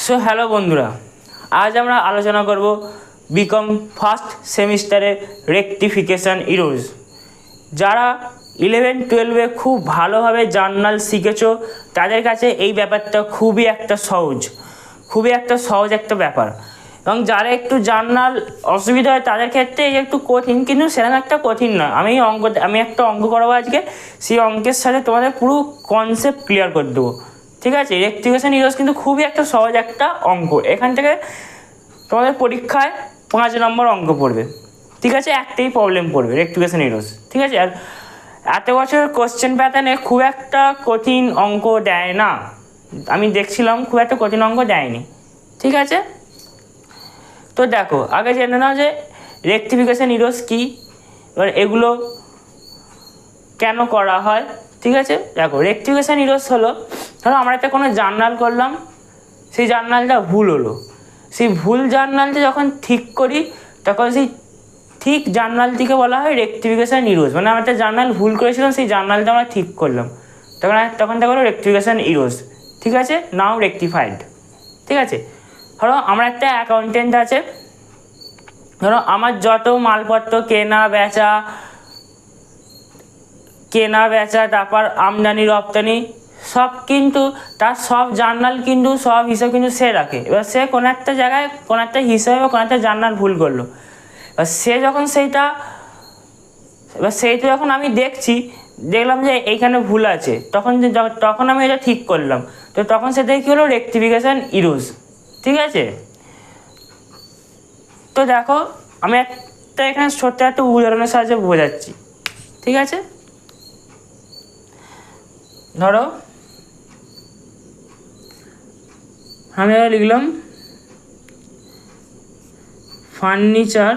So hello বন্ধুরা, আজ আমরা আলোচনা করব বিকম ফার্স্ট সেমিস্টারে রেকটিফিকেশান ইরোজ। যারা 11-12 খুব ভালোভাবে জার্নাল শিখেছো তাদের কাছে এই ব্যাপারটা খুবই একটা সহজ একটা ব্যাপার, এবং যারা একটু জার্নাল অসুবিধা হয় তাদের ক্ষেত্রে এই একটু কঠিন, কিন্তু সেরকম একটা কঠিন নয়। আমি একটা অঙ্ক করাবো আজকে, সেই অঙ্কের সাথে তোমাদের পুরো কনসেপ্ট ক্লিয়ার করে দেবো। ঠিক আছে, রেকটিফিকেশান ইরোজ কিন্তু খুবই একটা সহজ একটা অঙ্ক। এখান থেকে তোমাদের পরীক্ষায় 5 নম্বর অঙ্ক পড়বে। ঠিক আছে, একটাই প্রবলেম পড়বে, রেকটিফিকেশান ইরোজ। ঠিক আছে, আর এত বছরের কোশ্চেন প্যাটার্নে খুব একটা কঠিন অঙ্ক দেয় না। আমি দেখছিলাম খুব একটা কঠিন অঙ্ক দেয়নি। ঠিক আছে, তো দেখো আগে জেনে নাও যে রেকটিফিকেশান ইরোজ কী, এবার এগুলো কেন করা হয়। ঠিক আছে, দেখো রেকটিফিকেশান ইরোজ হলো, ধরো আমরা একটা কোনো জার্নাল করলাম, সেই জার্নালটা ভুল হলো, সেই ভুল জার্নালটা যখন ঠিক করি তখন সেই ঠিক জার্নালটিকে বলা হয় রেকটিফিকেশান ইরোজ। মানে আমরা একটা জার্নাল ভুল করেছিলাম, সেই জার্নালটা আমরা ঠিক করলাম, তখন দেখা হলো রেকটিফিকেশান ইরোজ। ঠিক আছে, নাও রেকটিফাইড। ঠিক আছে, ধরো আমার একটা অ্যাকাউন্টেন্ট আছে, ধরো আমার যত মালপত্র কেনা বেচা তারপর আমদানি রপ্তানি সব, কিন্তু তার সব জার্নাল কিন্তু সব হিসাব কিন্তু সে রাখে। এবার সে কোনো একটা জায়গায় কোনো একটা হিসাবে বা কোনো একটা জার্নাল ভুল করলো, এবার সেইটা যখন আমি দেখলাম যে এইখানে ভুল আছে, তখন আমি এটা ঠিক করলাম, তো তখন সেটাই কী হলো, রেকটিফিকেশান ইরোজ। ঠিক আছে, তো দেখো আমি এখানে ছোট্ট একটা উদাহরণের সাহায্যে বোঝাচ্ছি। ঠিক আছে, ধরো আমি লিখলাম furniture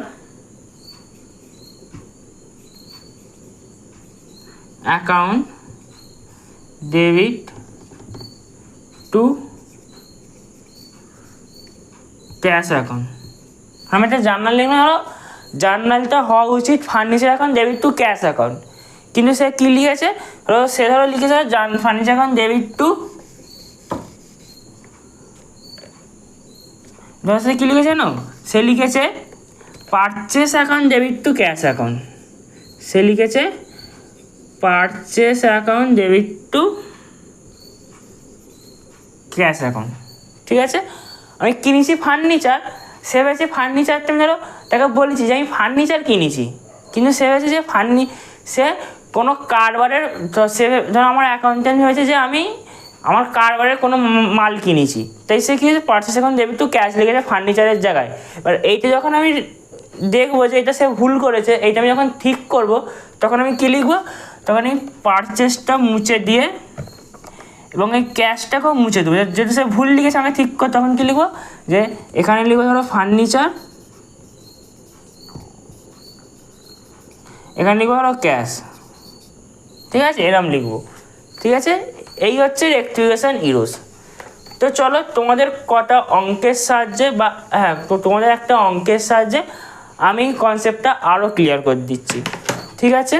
account debit to cash account. আমি একটা জার্নাল লিখলাম, ধরো জার্নালটা হওয়া উচিত furniture account debit to cash account, কিন্তু সে কী লিখেছে, সে লিখেছে ফার্নিচার অ্যাকাউন্ট ডেবিট টু, সে কী লিখেছে না, সে লিখেছে purchase account debit to cash account. সে লিখেছে purchase account debit to cash account. ঠিক আছে, আমি কিনেছি ফার্নিচার, সে ভেবেছে ফার্নিচারটা, আমি ধরো তাকে বলেছি যে আমি ফার্নিচার কিনেছি, কিন্তু সে ভেবেছে যে সে কোনো কারবারের, ধরো আমার অ্যাকাউন্টেন্ট হয়েছে যে আমি আমার কারবারের কোনো মাল কিনেছি, তাই সে কী হয়েছে purchase account debit to cash লিখেছে ফার্নিচারের জায়গায়। এবার এইটা যখন আমি দেখবো যে এটা সে ভুল করেছে, এইটা আমি যখন ঠিক করব তখন আমি কী লিখবো, তখন আমি পারচেসটা মুছে দিয়ে এবং এই ক্যাশটাকেও মুছে দেবো। যেটা সে ভুল লিখেছে আমাকে ঠিক কর, তখন কী লিখবো, যে এখানে লিখবো ধরো ফার্নিচার, এখানে লিখবো ধরো ক্যাশ। ঠিক আছে, এরম লিখবো। ঠিক আছে, এই হচ্ছে রেকটিফিকেশান ইরোজ। তো চলো তোমাদের কটা অঙ্কের সাহায্যে তোমাদের একটা অঙ্কের সাহায্যে আমি কনসেপ্টটা আরও ক্লিয়ার করে দিচ্ছি। ঠিক আছে,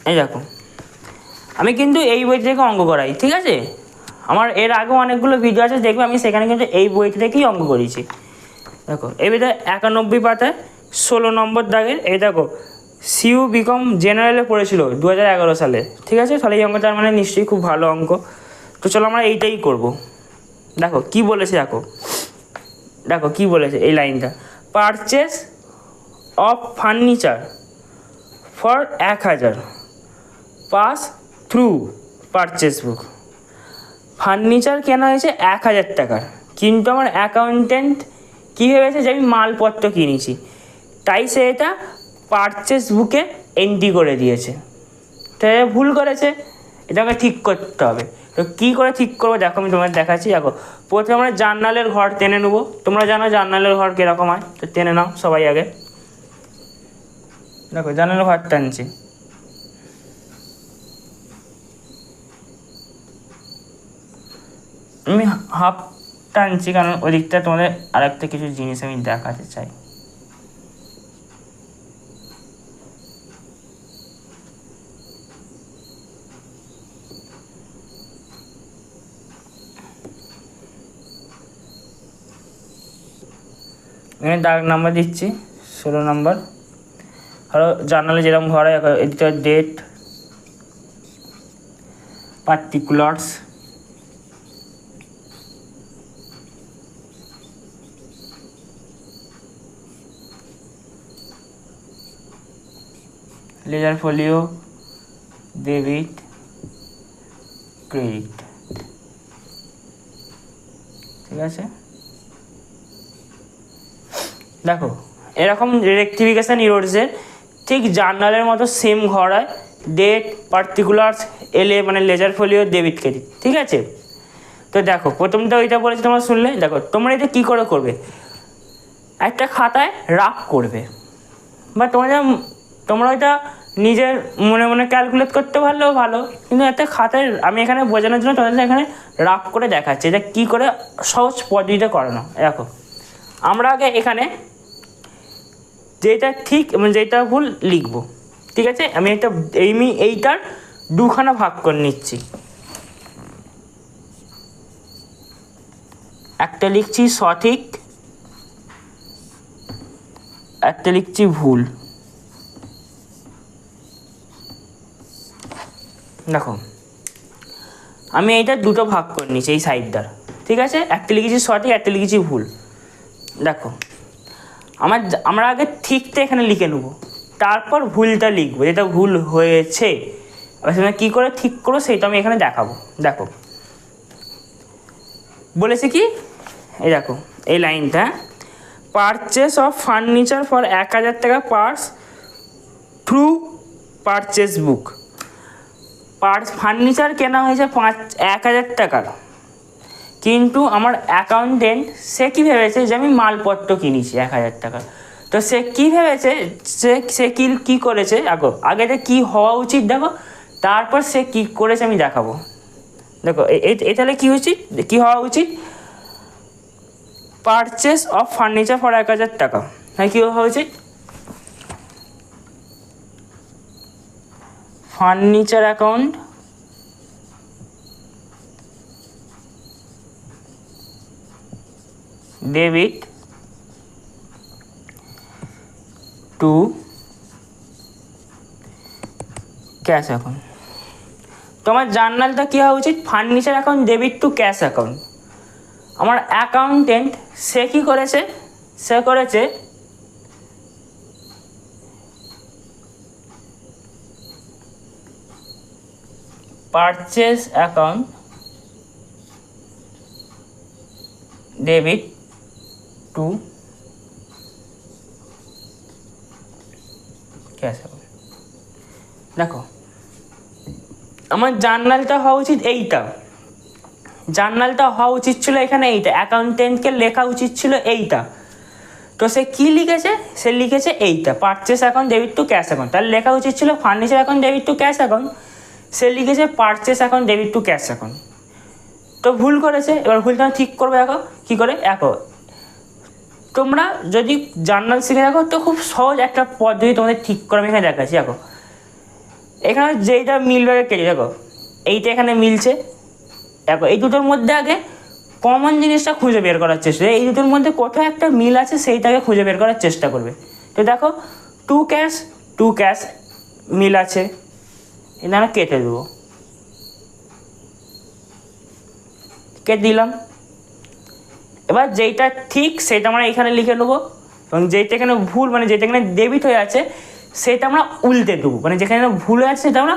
এই দেখো আমি কিন্তু এই বই থেকে অঙ্ক করাই। ঠিক আছে, আমার এর আগেও অনেকগুলো ভিডিও আছে, দেখবে আমি সেখানে কিন্তু এই বইটি থেকেই অঙ্ক করেছি। দেখো এই বইটা 91 পাতায় 16 নম্বর দাগের, এই দেখো সিইউ বিকম জেনারেলে পড়েছিল 2011 সালে। ঠিক আছে, তাহলে এই অঙ্কটার মানে নিশ্চয়ই খুব ভালো অঙ্ক। তো চলো আমরা এইটাই করব। দেখো কি বলেছে, দেখো কি বলেছে এই লাইনটা, purchase of furniture for 1000 pass through purchase book. Furniture কেনা হয়েছে 1000 টাকার, কিন্তু আমার অ্যাকাউন্টেন্ট কী ভেবেছে যে আমি মালপত্র কিনেছি, তাই সে এটা পারচেস বুকে এন্ট্রি করে দিয়েছে। তাই ভুল করেছে, এটাকে ঠিক করতে হবে। তো কী করে ঠিক করবো দেখো আমি তোমাদের দেখাচ্ছি। দেখো প্রথমে আমরা জার্নালের ঘর টেনে নেবো, তোমরা জানো জার্নালের ঘর কীরকম হয়, তো টেনে নাও সবাই আগে। দেখো জার্নালের ঘর টানছি, আমি হাফ টানছি কারণ ওদিকটা তোমাদের আরেকটা কিছু জিনিস আমি দেখাতে চাই। এখানে দাগ নাম্বার দিচ্ছি 16 নম্বর। আরও জার্নালে যেরকম ঘর হয় editor date, particulars, ledger folio, debit, credit. ঠিক আছে, দেখো এরকম রেকটিফিকেশান ইরোর্সের ঠিক জার্নালের মতো সেম ঘর হয়, ডেট, পার্টিকুলার্স, মানে লেজার ফোলিও, ডেবিট, ক্রেডিট। ঠিক আছে, তো দেখো প্রথমটা ওইটা বলেছি তোমরা শুনলে। দেখো তোমরা এটা কী করে করবে, একটা খাতায় রাফ করবে, বা তোমরা ওইটা নিজের মনে মনে ক্যালকুলেট করতে পারলেও ভালো, কিন্তু একটা খাতায় আমি এখানে বোঝানোর জন্য তোমাদের এখানে রাফ করে দেখাচ্ছি এটা কী করে সহজ পদ্ধতিতে করানো। দেখো আমরা আগে এখানে যেটা ঠিক এবং যেটা ভুল লিখবো। ঠিক আছে, আমি এইটার দুখানা ভাগ করে নিচ্ছি, একটা লিখছি সঠিক, একটা লিখছি ভুল। দেখো আমি এইটা দুটো ভাগ করে নিচ্ছি এই সাইডটার। ঠিক আছে, একটা লিখেছি সঠিক, একটা লিখেছি ভুল। দেখো আমরা আগে ঠিকটা এখানে লিখে নেবো, তারপর ভুলটা লিখবো, যেটা ভুল হয়েছে সেটা কী করে ঠিক করো সেটা আমি এখানে দেখাবো। দেখো বলেছে কি, এই দেখো এই লাইনটা, পারচেস অফ ফার্নিচার ফর 1000 টাকা পার্স থ্রু পারচেস বুক। ফার্নিচার কেনা হয়েছে 1000 টাকার, কিন্তু আমার অ্যাকাউন্টেন্ট সে কী ভেবেছে যে আমি মালপত্র কিনেছি 1000 টাকা। তো সে কী ভেবেছে, সে কী করেছে, আগে কী হওয়া উচিত দেখো, তারপর সে কী করেছে আমি দেখাবো। দেখো তাহলে কী হওয়া উচিত, পারচেস অফ ফার্নিচার ফর 1000 টাকা, হ্যাঁ কী হওয়া উচিত, furniture account debit to cash account. তোমার জার্নালটা কী হওয়া উচিত, furniture account debit to cash account. আমার অ্যাকাউন্টেন্ট সে কী করেছে, সে করেছে purchase account debit to cash account. দেখো আমার জার্নালটা হওয়া উচিত এইটা, জার্নালটা হওয়া উচিত ছিল এখানে এইটা, অ্যাকাউন্টেন্টকে লেখা উচিত ছিল এইটা। তো সে কী লিখেছে, সে লিখেছে এইটা, purchase account debit to cash account. তার লেখা উচিত ছিল furniture account debit to cash account, সে লিখেছে purchase account debit to cash account. তো ভুল করেছে, এবার ভুলটা ঠিক করবে। দেখো কী করে, দেখো তোমরা যদি জার্নাল শিখে দেখো তো খুব সহজ একটা পদ্ধতি তোমাদের ঠিক করে আমি এখানে দেখাচ্ছি। দেখো এখানে যেইটা মিলবে কেটে, দেখো এইটা এখানে মিলছে, দেখো এই দুটোর মধ্যে আগে কমন জিনিসটা খুঁজে বের করার চেষ্টা, এই দুটোর মধ্যে কোথাও একটা মিল আছে সেইটাকে খুঁজে বের করার চেষ্টা করবে। তো দেখো টু ক্যাশ মিল আছে, এটা আমরা কেটে দেবো, কেটে দিলাম। এবার যেইটা ঠিক সেটা আমরা এখানে লিখে নেবো, এবং যেইটা এখানে ভুল মানে যেটা এখানে ডেবিট হয়ে আছে সেটা আমরা উল্টে দেবো, মানে যেখানে ভুল হয়ে আছে সেটা আমরা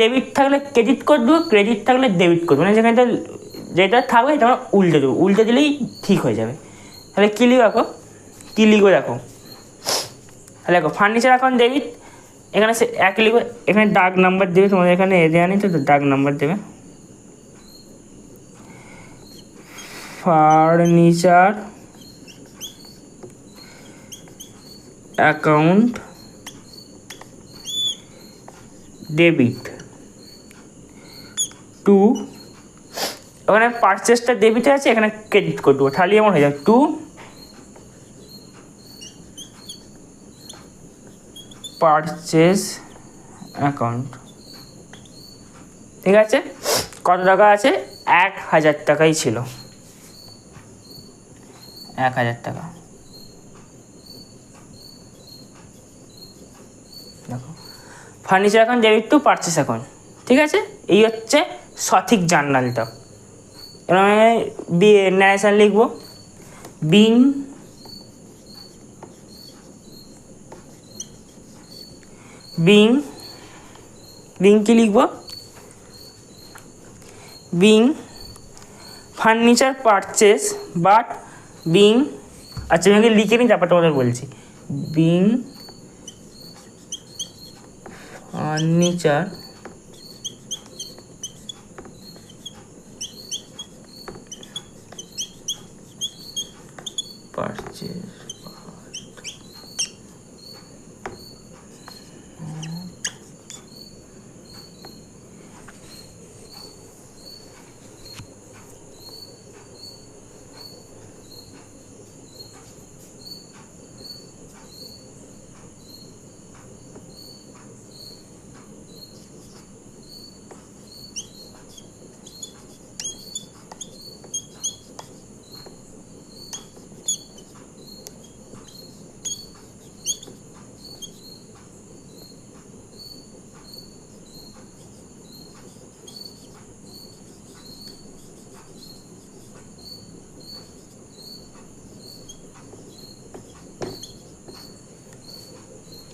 ডেবিট থাকলে ক্রেডিট করে দেবো, ক্রেডিট থাকলে ডেবিট করে দেবো, মানে যেখানে যেটা থাকবে এটা আমরা উল্টে দেবো, উল্টে দিলেই ঠিক হয়ে যাবে। তাহলে কী লিখো, দেখো কী লিখবো, দেখো তাহলে দেখো ফার্নিচার অ্যাকাউন্ট ডেবিট, এখানে সে এক লিখবো, এখানে দাগ নাম্বার দেবে, তোমাদের এখানে দেওয়া নেই তো দাগ নাম্বার দেবে, ফার্নিচার অ্যাকাউন্ট ডেবিট টু, ওখানে পারচেসটা ডেবিটে আছে, এখানে ক্রেডিট করে দেবো, তাহলে এমন হয়ে যাবে টু পারচেস অ্যাকাউন্ট। ঠিক আছে, কত টাকা আছে, 1000 টাকাই ছিল, 1000 টাকা। Furniture account debit to purchase account. ঠিক আছে, এই হচ্ছে সঠিক জার্নালটা। এবার আমি ন্যারেশন লিখবো, বিং বিং বিং কি লিখবো, being furniture purchase but being, আচ্ছা আমি লিখে নিই তারপর তোমাদের বলছি, বিং ফার্নিচার পারচেস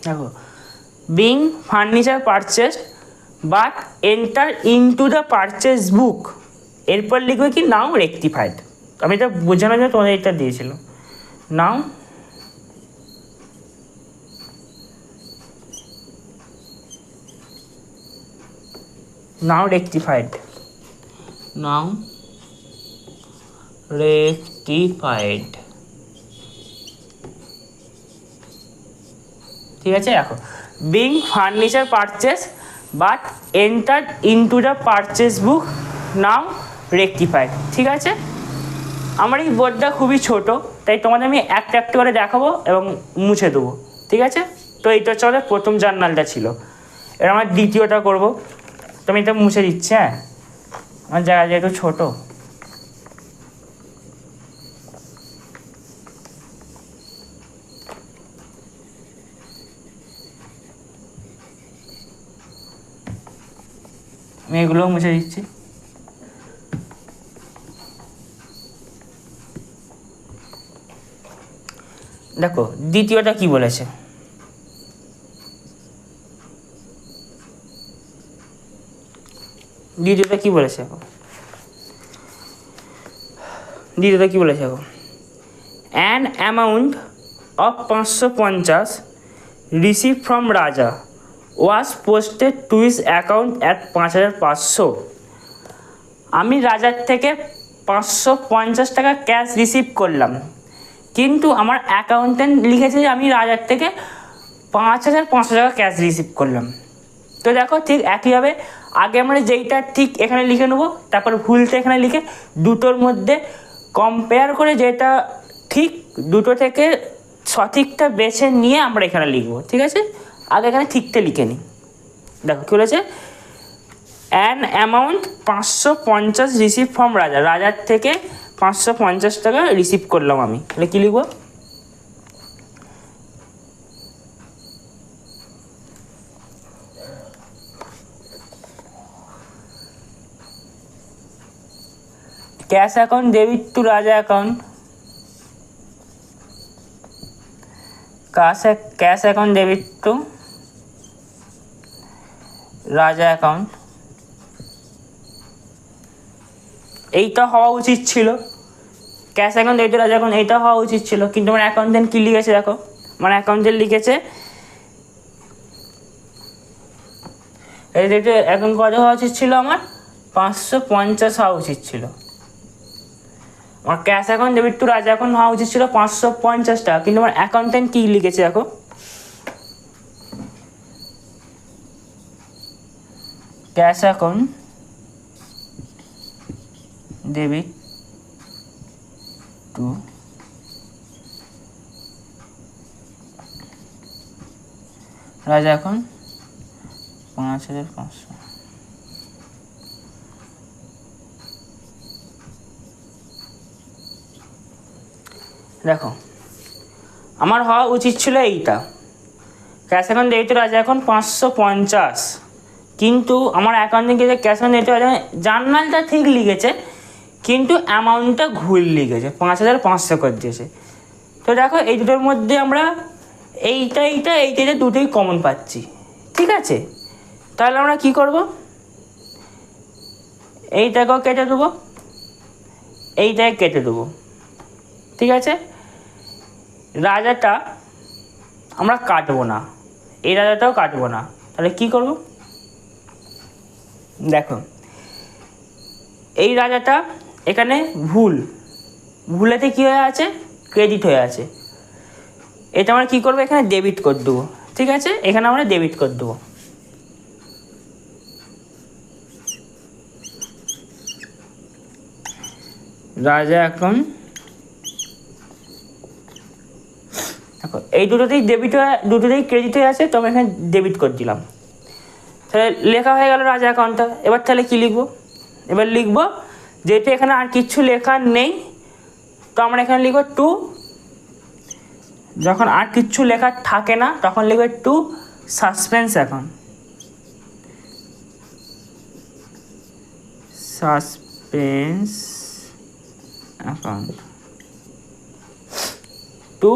দেখো, being furniture purchase but enter into the purchase book, এরপর লিখবে কি নাও রেকটিফাইড। আমি এটা বোঝানোর জন্য তোমাদের এটা দিয়েছিল, নাও নাও রেকটিফাইড, নাও রেকটিফাইড। ঠিক আছে, দেখো being furniture purchase but enter into the purchase book now rectified. ঠিক আছে, আমার এই বোর্ডটা খুবই ছোট, তাই তোমাদের আমি একটা একটা করে দেখাবো এবং মুছে দেবো। ঠিক আছে, তো এইটা হচ্ছে আমাদের প্রথম জার্নালটা ছিল। এবার আমার দ্বিতীয়টা করবো, তো আমি এটা মুছে দিচ্ছি। হ্যাঁ, আমার জায়গা যেহেতু ছোটো। আমি এগুলোও মুছে দিচ্ছি। দেখো দ্বিতীয়টা কি বলেছে, দ্বিতীয়টা কি বলেছে এখন, দ্বিতীয়টা কি বলেছে এখন, an amount of 550 receive from Raja was posted to his account at 5500। আমি রাজার থেকে 550 টাকা ক্যাশ রিসিভ করলাম, কিন্তু আমার অ্যাকাউন্টেন্ট লিখেছে যে আমি রাজার থেকে 5500 টাকা ক্যাশ রিসিভ করলাম। তো দেখো ঠিক একইভাবে আগে আমরা যেইটা ঠিক এখানে লিখে নেবো, তারপর ভুলটা এখানে লিখে দুটোর মধ্যে কম্পেয়ার করে যেটা ঠিক দুটো থেকে সঠিকটা বেছে নিয়ে আমরা এখানে লিখবো। ঠিক আছে, আগে এখানে ঠিকটা লিখে নিই। দেখো কী বলেছে, অ্যান অ্যামাউন্ট 550 রিসিভ ফ্রম রাজা, রাজার থেকে 550 টাকা রিসিভ করলাম আমি, তাহলে কী লিখবো, ক্যাশ অ্যাকাউন্ট ডেবিট টু রাজা account, cash account debit two রাজা অ্যাকাউন্ট। এইটা হওয়া উচিত ছিল, ক্যাশ অ্যাকাউন্ট ডেবিট টু রাজা অ্যাকাউন্ট, এইটা হওয়া উচিত ছিল, কিন্তু আমার অ্যাকাউন্টেন্ট কী লিখেছে দেখো, আমার অ্যাকাউন্টেন্ট লিখেছে এই অ্যাকাউন্ট কত হওয়া উচিত ছিল, আমার 550 হওয়া উচিত ছিল। আমার ক্যাশ অ্যাকাউন্ট ডেবিট টু রাজা অ্যাকাউন্ট হওয়া উচিত ছিল 550 টাকা, কিন্তু আমার অ্যাকাউন্টেন্ট কী লিখেছে দেখো, ক্যাশ অ্যাকাউন্ট ডেবিট টু রাজা অ্যাকাউন্ট 5500। দেখো আমার হওয়া উচিত ছিল এইটা, ক্যাশ অ্যাকাউন্ট ডেবিটেড আছে এখন 550, কিন্তু আমার অ্যাকাউন্টে গিয়ে ক্যাশ অ্যাকাউন্ট ডেবিটেড আছে, জার্নালটা ঠিক লিখেছে কিন্তু অ্যামাউন্টটা ভুল লিখেছে, 5500 করে দিয়েছে। তো দেখো এই দুটোর মধ্যে আমরা এইটা দুটোই কমন পাচ্ছি, ঠিক আছে। তাহলে আমরা কি করব, এইটাকেও কেটে দেবো, এইটাকে কেটে দেবো, ঠিক আছে। রাজাটা আমরা কাটবো না, এই রাজাটাও কাটবো না, তাহলে কি করব, দেখো এই রাজাটা এখানে ভুলেতে কী হয়ে আছে, ক্রেডিট হয়ে আছে, এটা আমরা কী করবো, এখানে ডেবিট করে দেবো, ঠিক আছে। এখানে আমরা ডেবিট করে দেবো। রাজা এখন দেখো এই দুটোতেই দুটোতেই ক্রেডিট হয়ে আছে, তো আমি এখানে ডেবিট করে দিলাম। তাহলে লেখা হয়ে গেল রাজা অ্যাকাউন্টটা। এবার তাহলে কী লিখবো, এবার লিখবো যেহেতু এখানে আর কিচ্ছু লেখা নেই, তো আমরা এখানে লিখবো টু, যখন আর কিচ্ছু লেখা থাকে না তখন লিখবে to suspense account, suspense account, to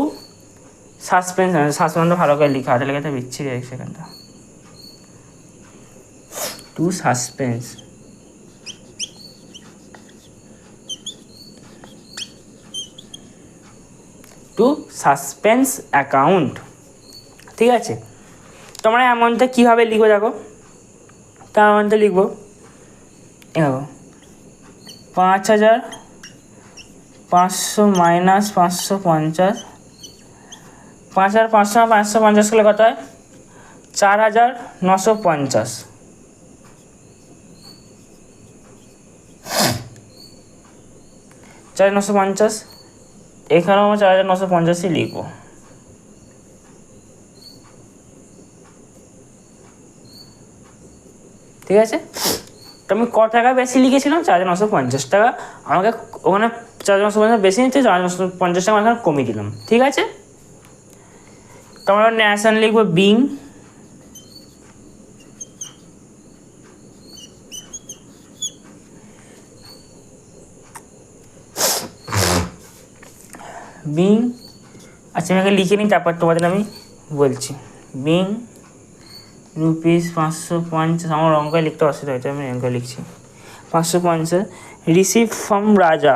suspense, সাসপেন্সটা ভালো করে লেখা হাতে লেখাতে বিচ্ছিরি সেখানটা, to suspense, to suspense account, ঠিক আছে। তোমরা অ্যামাউন্টটা কীভাবে লিখবো দেখো, তার অ্যামাউন্টটা লিখবো দেখো 5500 মাইনাস 550, 5500 করলে কত হয়, 4950, 4950, এখানেও আমরা 4950ই লিখবো, ঠিক আছে। তো আমি ক টাকা বেশি লিখেছিলাম, 4950 টাকা, আমাকে ওখানে 4950 বেশি নিচ্ছে, 4950 টাকা এখানে কমিয়ে দিলাম, ঠিক আছে। তো আমরা ন্যাশনাল লিখবো বিং, আচ্ছা আমি আগে লিখে নিই তারপর তোমাদের আমি বলছি। বিং রুপিস 550, আমার অঙ্কে লিখতে অসুবিধা হয়েছে, আমি অঙ্কে লিখছি 550, রিসিভ ফ্রম রাজা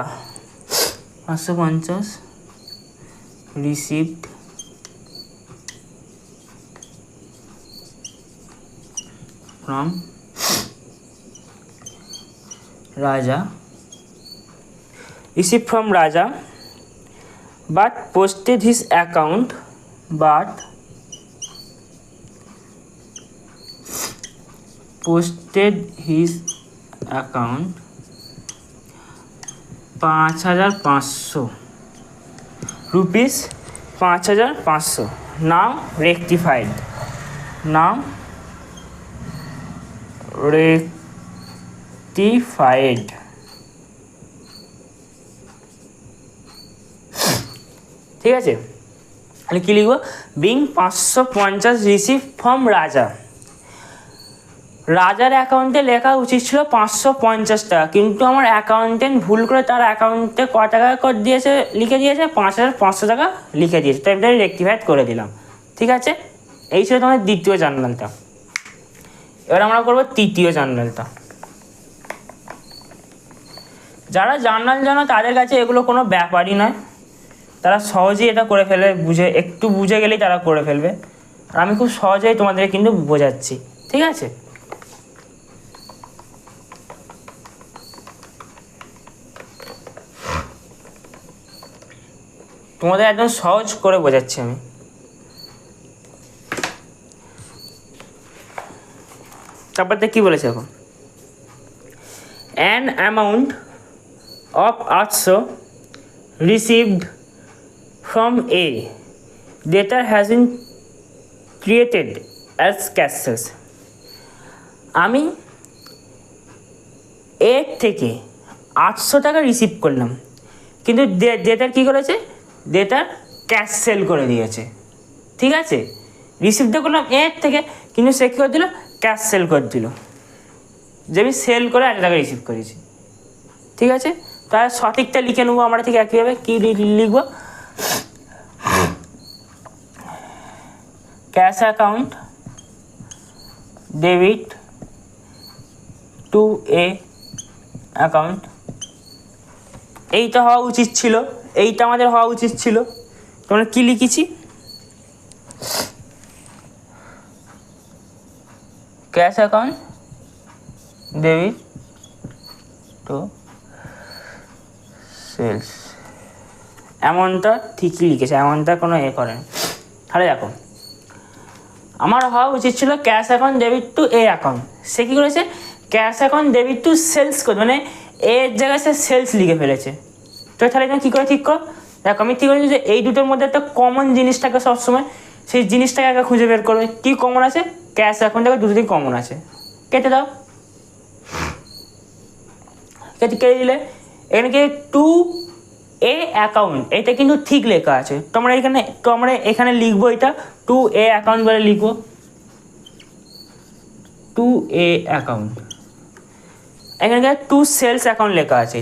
550, রিসিভড ফ্রম রাজা, received from Raja, but posted his account, but posted his account 5500 rupees, 5500, now rectified, now rectified, ঠিক আছে। তাহলে কী লিখবো, বিং 550 রিসিভ ফ্রম রাজা, রাজার অ্যাকাউন্টে লেখা উচিত ছিল 550 টাকা, কিন্তু আমার অ্যাকাউন্টেন্ট ভুল করে তার অ্যাকাউন্টে ক টাকা করে দিয়েছে, লিখে দিয়েছে 5500 টাকা লিখে দিয়েছে, তো আমি রেক্টিফাইড করে দিলাম, ঠিক আছে। এই ছিল তোমার দ্বিতীয় জার্নালটা। এবার আমরা করবো তৃতীয় জার্নালটা। যারা জার্নাল জানো তাদের কাছে এগুলো কোনো ব্যাপারই নয়, তারা সহজেই এটা করে ফেলে, একটু বুঝে গেলেই তারা করে ফেলবে, আর আমি খুব সহজেই তোমাদের কিন্তু বোঝাচ্ছি, ঠিক আছে। তোমাদের একদম সহজ করে বোঝাচ্ছি আমি। তারপরে কি বলেছে এখন, an amount of 800 received from A, data has been created as caches, আমি এর থেকে 800 টাকা রিসিভ করলাম, কিন্তু ডেটার কী করেছে, ডেটার ক্যাশ সেল করে দিয়েছে, ঠিক আছে। রিসিভটা করলাম এর থেকে, কিন্তু সে কী করে দিল, ক্যাশ সেল করে দিল, যে আমি সেল করে 1,000 টাকা রিসিভ করেছি। ঠিক আছে, তাহলে সঠিকটা লিখে নেবো আমরা ঠিক একইভাবে। কী লিখবো, cash account debit to A account. এইটা হওয়া উচিত ছিল, এইটা আমাদের হওয়া উচিত ছিল। তোমরা কী লিখেছি, cash account debit to sales, এমনটা ঠিকই লিখেছে, এমনটা কোনো এ করেন। তাহলে দেখো আমার হওয়া উচিত ছিল cash account debit to A account, সে কী করেছে, cash account debit to sales করে, মানে এর জায়গায় সে সেলস লিখে ফেলেছে। তো তাহলে এখানে কী করে ঠিক কর, দেখো আমি ঠিক করেছি যে এই দুটোর মধ্যে একটা কমন জিনিস থাকে সবসময়, সেই জিনিসটাকে আগে খুঁজে বের করবে। কী কমন আছে, ক্যাশ অ্যাকাউন্ট থেকে দুটোই কমন আছে, কেটে দাও, কেটে দিলে এখানে কি টু এ অ্যাকাউন্ট, এটা কিন্তু ঠিক লেখা আছে। তোমরা এখানে লিখবো এটা টু এ অ্যাকাউন্ট বলে লিখবো, টু এ অ্যাকাউন্ট। এখানে টু সেলস অ্যাকাউন্ট লেখা আছে,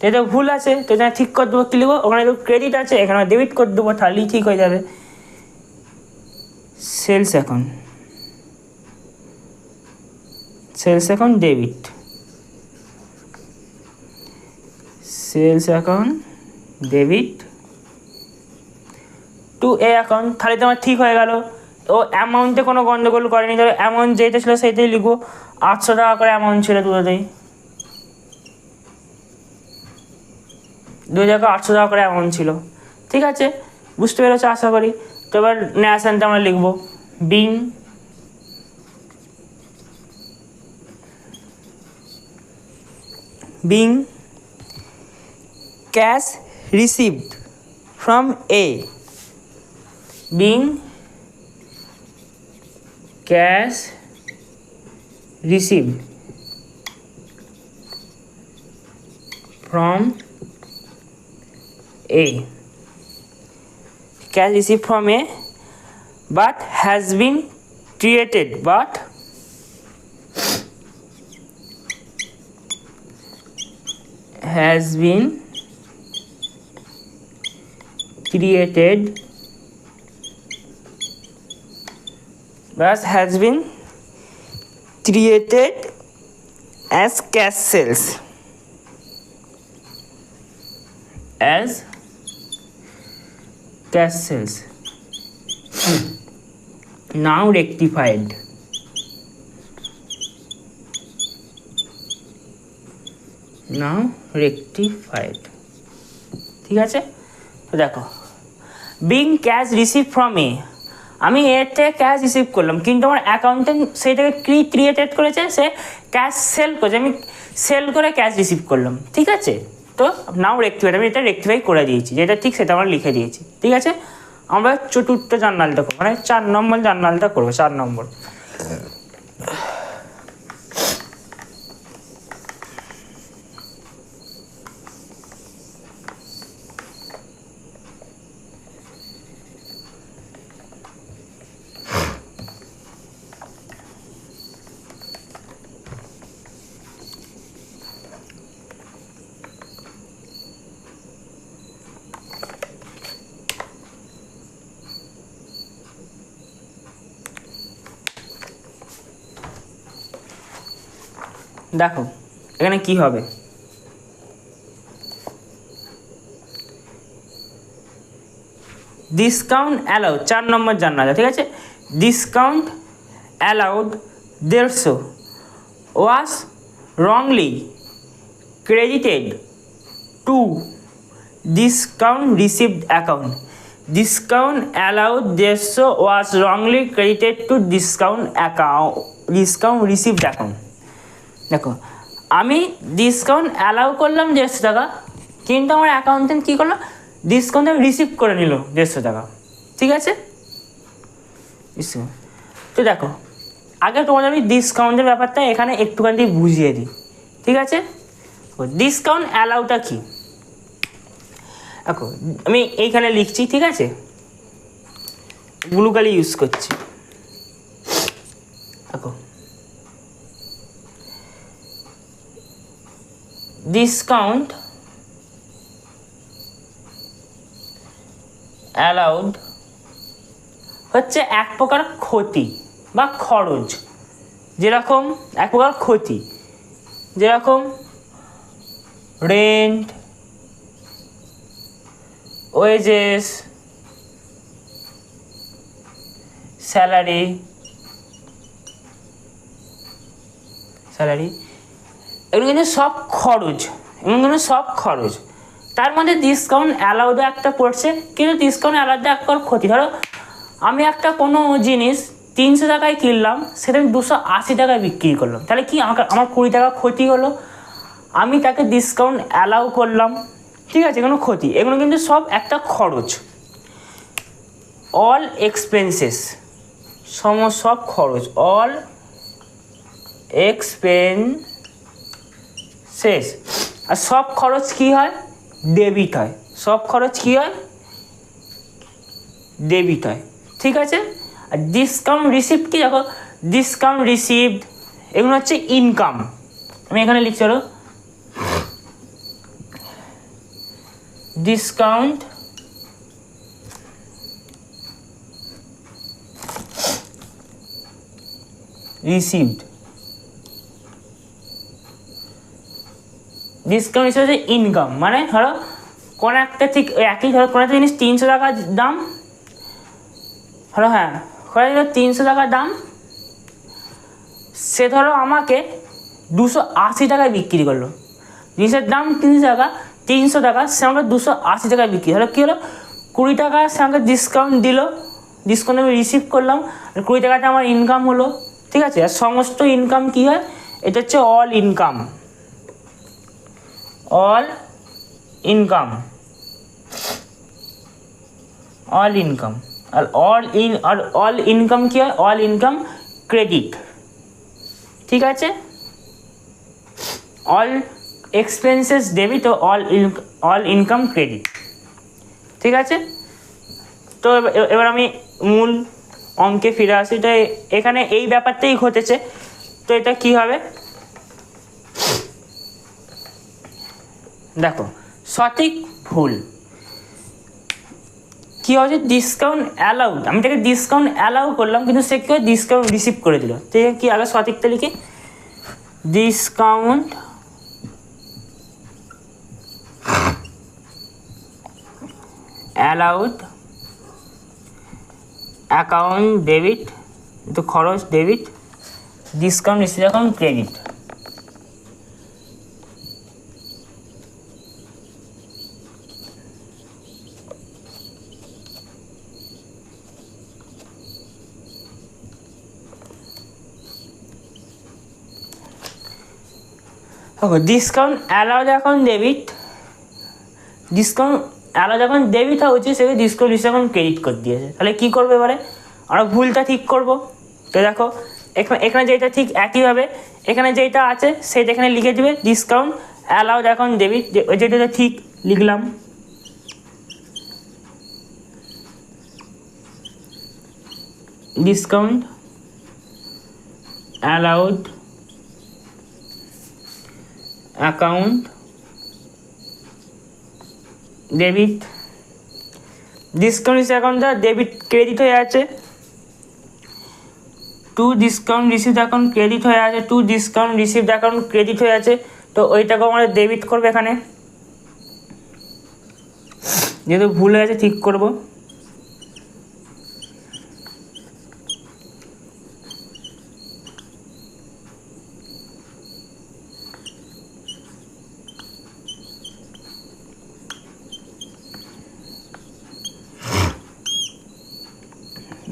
এটা ভুল আছে, তো এখানে ঠিক করে দেবো। কী লিখবো, ওখানে ক্রেডিট আছে, এখানে ডেবিট করে দেবো, তাহলেই ঠিক হয়ে যাবে। Sales account, sales account debit, sales account debit to A account, তাহলে তোমার ঠিক হয়ে গেল। ও অ্যামাউন্টে কোনো গন্ডগোল করেনি, ধরো অ্যামাউন্ট যেটা ছিল সেইটাই লিখবো, 800 টাকা করে অ্যামাউন্ট ছিল দুটোতেই, 2 জায়গায় 800 টাকা করে অ্যামাউন্ট ছিল। ঠিক আছে, বুঝতে পেরেছো আশা করি। তো এবার ন্যাশনটা আমরা লিখবো, being cash received from a, being cash received from A, cash received from A, but has been created, but has been created, but has been created as cash sales, as cash sales, now rectified, now rectified। ঠিক আছে, তো দেখো being cash receive from a, আমি এর থেকে cash receive করলাম, কিন্তু আমার অ্যাকাউন্টেন্ট সেইটাকে ক্রিয়েটেড করেছে, সে ক্যাশ সেল করেছে, আমি সেল করে ক্যাশ রিসিভ করলাম। ঠিক আছে, তো নাও রেক্টিফাইড, আমি এটা রেক্টিফাই করে দিয়েছি, যেটা ঠিক সেটা আমরা লিখে দিয়েছি। ঠিক আছে, আমরা চতুর্থ জার্নালটা করবো, মানে 4 নম্বর জার্নালটা করবো, 4 নম্বর। দেখো এখানে কি হবে, ডিসকাউন্ট অ্যালাউড, 4 নম্বর জানা যায়। ঠিক আছে, ডিসকাউন্ট অ্যালাউড 150 ওয়াজ wrongly credited two discount received account, discount allowed 150 ওয়াজ wrongly credited two discount received account. দেখো আমি ডিসকাউন্ট অ্যালাউ করলাম 150 টাকা, কিন্তু আমার অ্যাকাউন্টেন্ট কী করলো, ডিসকাউন্ট রিসিভ করে নিল 150 টাকা। ঠিক আছে, তো দেখো আগে তোমাদের আমি ডিসকাউন্টের ব্যাপারটা এখানে একটুখানি বুঝিয়ে দিই। ঠিক আছে, ডিসকাউন্ট অ্যালাউটা কি, দেখো আমি এইখানে লিখছি। ঠিক আছে, ব্লু কালি ইউজ করছি। দেখো ডিসকাউন্ট অ্যালাউড হচ্ছে এক প্রকার ক্ষতি বা খরচ, যেরকম এক প্রকার ক্ষতি, যেরকম রেন্ট, ওয়েজেস, স্যালারি এগুলো কিন্তু সব খরচ, তার মধ্যে ডিসকাউন্ট অ্যালাউড একটা পড়ছে, কিন্তু ডিসকাউন্ট অ্যালাউড একটা ক্ষতি। ধরো আমি একটা কোনো জিনিস 300 টাকায় কিনলাম, সেটা আমি 280 টাকায় বিক্রি করলাম, তাহলে কি আমার 20 টাকা ক্ষতি হলো, আমি তাকে ডিসকাউন্ট অ্যালাউ করলাম, ঠিক আছে, কোনো ক্ষতি। এগুলো কিন্তু সব একটা খরচ। অল এক্সপেন্সেস সব খরচ, অল এক্সপেন্সেস, আর সব খরচ কি হয়, ডেবিট হয়, সব খরচ কি হয়, ডেবিট হয়, ঠিক আছে। আর ডিসকাউন্ট রিসিপ্ট কি, দেখো ডিসকাউন্ট রিসিভড এগুলো হচ্ছে ইনকাম। আমি এখানে লিখছি, ধরো ডিসকাউন্ট রিসিভড, ডিসকাউন্ট হিসেবে ইনকাম, মানে ধরো কোনো একটা ঠিক একই, ধরো কোনো একটা জিনিস 300 টাকা দাম, ধরো হ্যাঁ কোনো একটা 300 টাকা দাম, সে ধরো আমাকে 280 টাকায় বিক্রি করলো, জিনিসের দাম 300 টাকা, সে আমাকে 280 টাকায় বিক্রি, ধরো কী হলো, 20 টাকা সে আমাকে ডিসকাউন্ট দিল, ডিসকাউন্ট আমি রিসিভ করলাম, আর 20 টাকাটা আমার ইনকাম হলো, ঠিক আছে। আর সমস্ত ইনকাম কী হয়, এটা হচ্ছে all income, all income, all income. আর অল ইনকাম কি হয়, অল ইনকাম ক্রেডিট, ঠিক আছে। অল এক্সপেন্সেস ডেবিট ও অল ইনকাম ক্রেডিট, ঠিক আছে। তো এবার আমি মূল অঙ্কে ফিরে আসি। তো এখানে এই ব্যাপারটাই ঘটেছে। তো এটা কি হবে, দেখো সঠিক ভুল কী হচ্ছে, ডিসকাউন্ট অ্যালাউড, আমি তাকে ডিসকাউন্ট অ্যালাউ করলাম, কিন্তু সে কী হয়, ডিসকাউন্ট রিসিভ করে দিল। তো কি আগে সঠিকটা লিখি, ডিসকাউন্ট অ্যালাউড অ্যাকাউন্ট ডেবিট, তো খরচ debit, discount receive account credit. Discount allowed account debit, discount allowed account debit হওয়া উচিত, সেটা ডিসকাউন্ট রিসিভ অ্যাকাউন্ট ক্রেডিট করে দিয়েছে। তাহলে কী করবে এবারে, আমরা ভুলটা ঠিক করব। তো দেখো এখানে যেটা ঠিক একইভাবে এখানে যেটা আছে সেটা এখানে লিখে দেবে, ডিসকাউন্ট অ্যালাউড অ্যাকাউন্ট ডেবিট, যেটা ঠিক লিখলাম। Discount allowed account debit, discount অ্যাকাউন্টটা ডেবিট ক্রেডিট হয়ে আছে, to discount received account credit হয়ে আছে, to discount received account credit হয়ে আছে। তো ওইটাকেও আমরা ডেবিট করবো, এখানে যেহেতু ভুল হয়ে আছে ঠিক করব।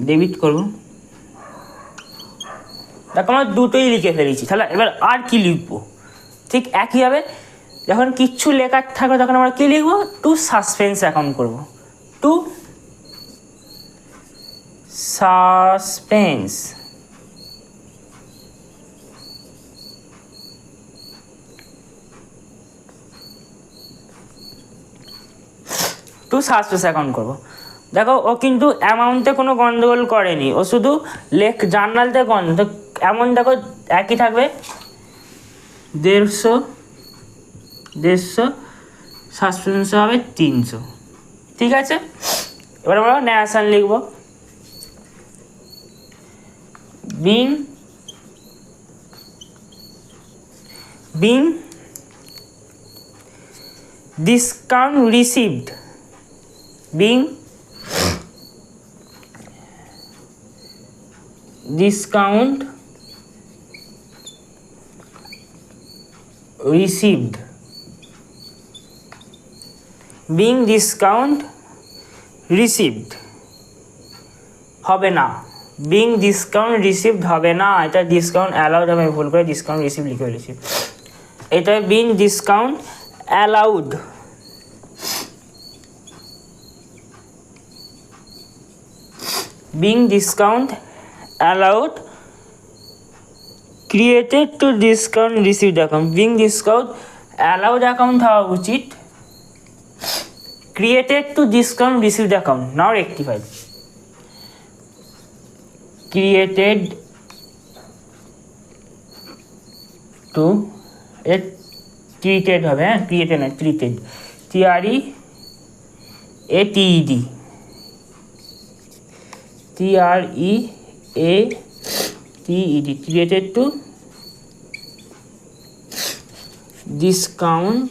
ডেবিট করব, দেখো আমরা দুটোই লিখে ফেলেছি। তাহলে এবার আর কি লিখবো, ঠিক একইভাবে যখন কিচ্ছু লেখার থাকবে তখন আমরা কী লিখবো, টু সাসপেন্স অ্যাকাউন্ট করব, to suspense, to suspense account করব। দেখো ও কিন্তু অ্যামাউন্টে কোনো গন্ডগোল করেনি, ও শুধু জার্নালতে তো এমন দেখো একই থাকবে 150 সাসপেন্স হবে 300। ঠিক আছে, এবার আমরা ন্যাশন লিখব। being discount received, being discount received, being discount received হবে না, being discount received হবে না, এটা discount allowed হবে, ভুল করে discount received লিখে ফেলেছি, এটা being discount allowed, being discount allowed created to discount received account, being discount allowed account হওয়া উচিত created to discount received account, now rectified, created to treated হবে, হ্যাঁ created না treated, treated created to discount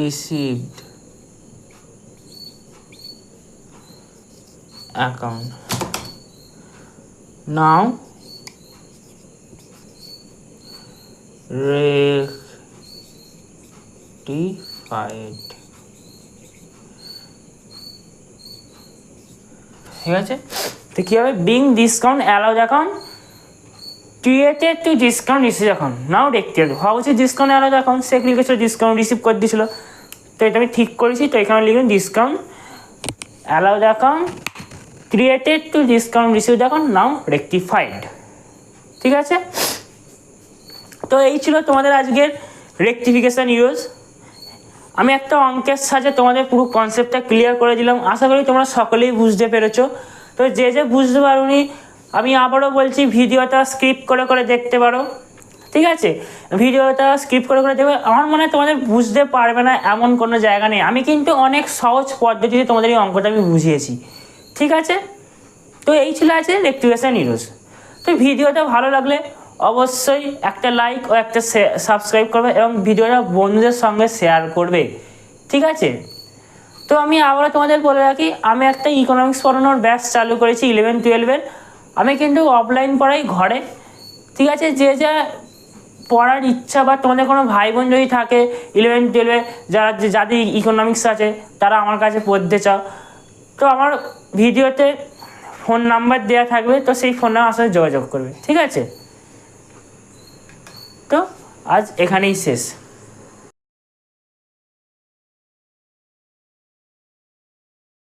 received account, now rectified। ঠিক আছে, তো কী হবে, being discount allowed account created to discount receive account, now rectified, হওয়া উচিত ডিসকাউন্ট অ্যালাউড অ্যাকাউন্ট, সে লিখেছিল ডিসকাউন্ট রিসিভ করে দিয়েছিল, তো এটা আমি ঠিক করেছি, তো এখানে লিখুন discount allowed account created to discount receive account, now rectified. ঠিক আছে, তো এই ছিল তোমাদের আজকের রেক্টিফিকেশান ইউজ। আমি একটা অঙ্কের সাহায্যে তোমাদের পুরো কনসেপ্টটা ক্লিয়ার করে দিলাম, আশা করি তোমরা সকলেই বুঝতে পেরেছো। তো যে বুঝতে পারোনি আমি আবারও বলছি, ভিডিওটা স্কিপ করে করে দেখতে পারো। ঠিক আছে, ভিডিওটা স্কিপ করে করে দেখবে, আমার মনে হয় তোমাদের বুঝতে পারবে না এমন কোনো জায়গা নেই, আমি কিন্তু অনেক সহজ পদ্ধতিতে তোমাদের এই অঙ্কটা আমি বুঝিয়েছি। ঠিক আছে, তো এই ছিল আছে রেক্টিফিকেশান ইউজ। তো ভিডিওটা ভালো লাগলে অবশ্যই একটা লাইক ও একটা সাবস্ক্রাইব করবে এবং ভিডিওটা বন্ধুদের সঙ্গে শেয়ার করবে। ঠিক আছে, তো আমি আবারও তোমাদের বলে রাখি, আমি একটা ইকোনমিক্স পড়ানোর ব্যাচ চালু করেছি 11-12-এর, আমি কিন্তু অফলাইন পড়াই ঘরে। ঠিক আছে, যে যা পড়ার ইচ্ছা বা তোমাদের কোনো ভাই বোন যদি থাকে 11-12-এ যাদের ইকোনমিক্স আছে, তারা আমার কাছে পড়তে চাও, তো আমার ভিডিওতে ফোন নাম্বার দেওয়া থাকবে, তো সেই ফোন নাম্বার আমার সাথে যোগাযোগ করবে। ঠিক আছে, তো আজ এখানেই শেষ।